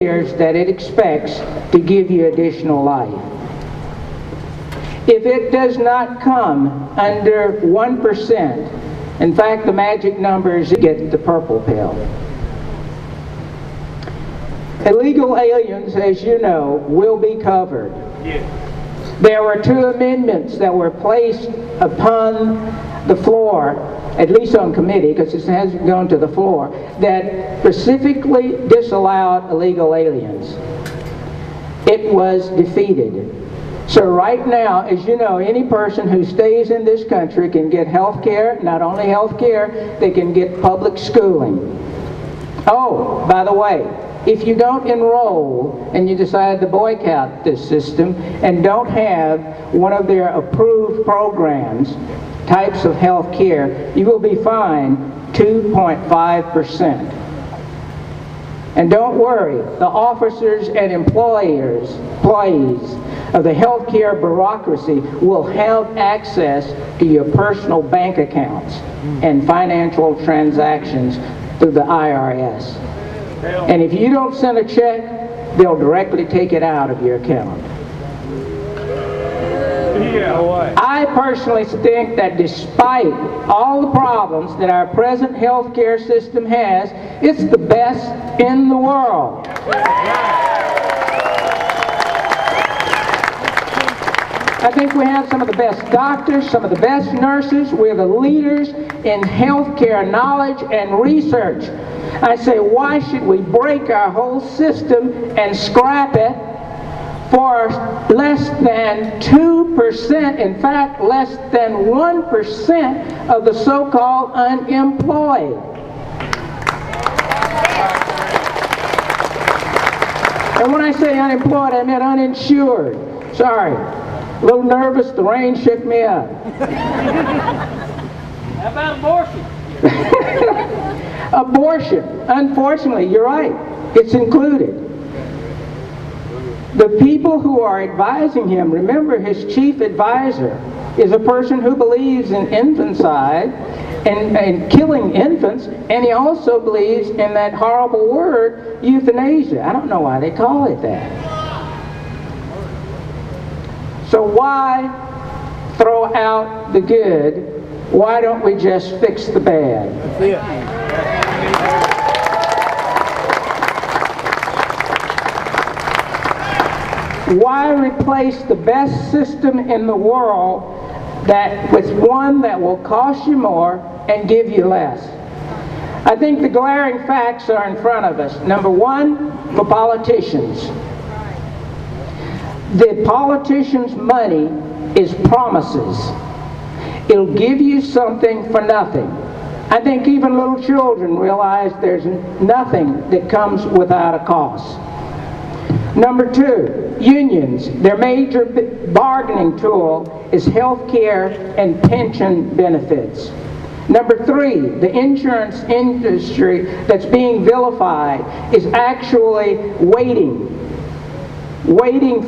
years that it expects to give you additional life. If it does not come under 1%, in fact the magic number is you get the purple pill. Illegal aliens, as you know, will be covered. There were 2 amendments that were placed upon the floor, at least on committee, because it hasn't gone to the floor, that specifically disallowed illegal aliens. It was defeated. So right now, as you know, any person who stays in this country can get health care. Not only health care, they can get public schooling. Oh, by the way, if you don't enroll and you decide to boycott this system and don't have one of their approved programs, types of health care, you will be fined 2.5%. And don't worry, the officers and employees of the healthcare bureaucracy will have access to your personal bank accounts and financial transactions through the IRS. And if you don't send a check, they'll directly take it out of your account. I personally think that despite all the problems that our present healthcare system has, it's the best in the world. I think we have some of the best doctors, some of the best nurses. We're the leaders in healthcare knowledge and research. I say, why should we break our whole system and scrap it for less than 2%, in fact, less than 1% of the so-called unemployed? And when I say unemployed, I meant uninsured. Sorry. A little nervous, the rain shook me up. How about abortion? Abortion, unfortunately, you're right, it's included. The people who are advising him, remember his chief advisor is a person who believes in infanticide and killing infants, and he also believes in that horrible word, euthanasia. I don't know why they call it that. So why throw out the good? Why don't we just fix the bad? Why replace the best system in the world with one that will cost you more and give you less? I think the glaring facts are in front of us. Number one, for politicians. The politicians' money is promises. It'll give you something for nothing. I think even little children realize there's nothing that comes without a cost. Number two, unions. Their major bargaining tool is health care and pension benefits. Number three, the insurance industry that's being vilified is actually waiting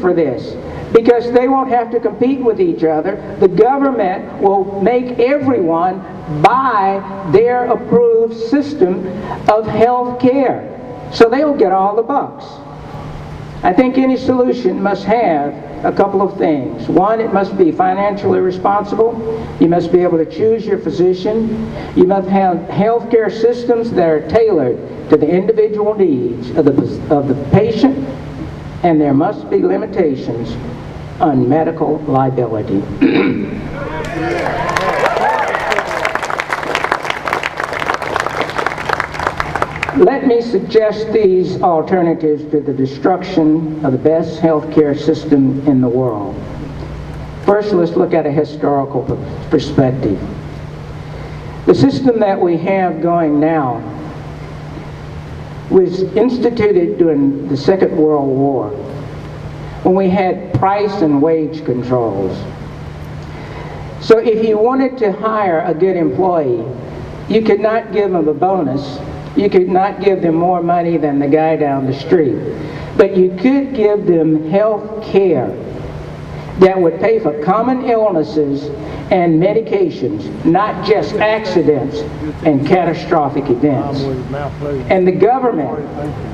for this, because they won't have to compete with each other. The government will make everyone buy their approved system of health care, so they'll get all the bucks. I think any solution must have a couple of things. One, it must be financially responsible. You must be able to choose your physician. You must have health care systems that are tailored to the individual needs of the patient, and there must be limitations on medical liability. Let me suggest these alternatives to the destruction of the best healthcare system in the world. First, let's look at a historical perspective. The system that we have going now was instituted during the Second World War, when we had price and wage controls. So if you wanted to hire a good employee, you could not give them a bonus. You could not give them more money than the guy down the street. But you could give them health care that would pay for common illnesses and medications, not just accidents and catastrophic events. And the government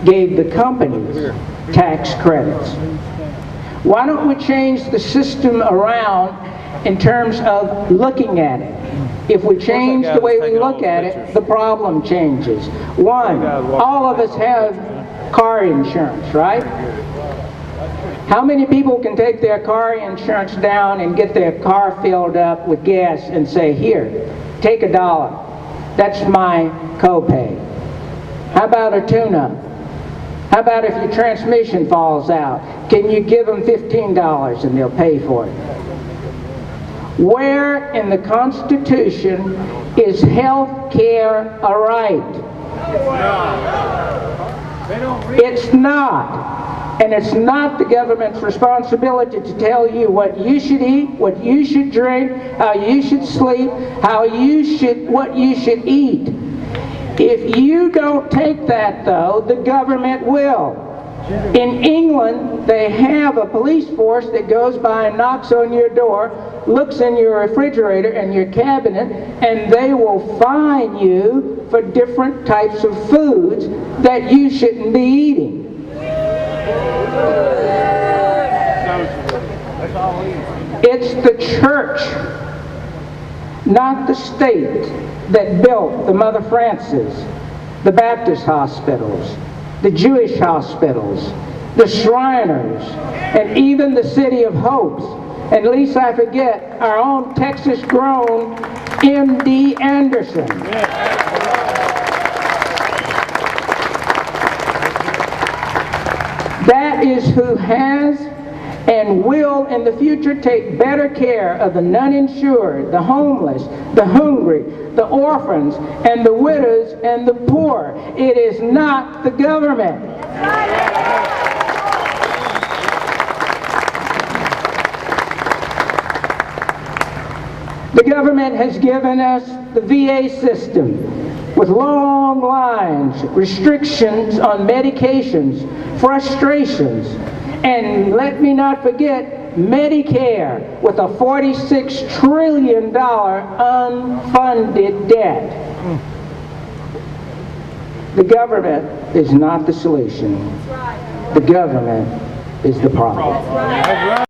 gave the companies tax credits. Why don't we change the system around in terms of looking at it? If we change the way we look at it, the problem changes. One, all of us have car insurance, right? How many people can take their car insurance down and get their car filled up with gas and say, here, take $1. That's my copay. How about a tune-up? How about if your transmission falls out? Can you give them $15 and they'll pay for it? Where in the Constitution is health care a right? It's not. And it's not the government's responsibility to tell you what you should eat, what you should drink, how you should sleep, what you should eat. If you don't take that, though, the government will. In England, they have a police force that goes by and knocks on your door, looks in your refrigerator and your cabinet, and they will fine you for different types of foods that you shouldn't be eating. It's the church, not the state, that built the Mother Francis, the Baptist hospitals, the Jewish hospitals, the Shriners, and even the City of Hopes. And least I forget, our own Texas-grown M.D. Anderson. That is who has and will in the future take better care of the uninsured, the homeless, the hungry, the orphans, and the widows and the poor. It is not the government. The government has given us the VA system with long lines, restrictions on medications, frustrations, and let me not forget Medicare with a $46 trillion unfunded debt. The government is not the solution. The government is the problem.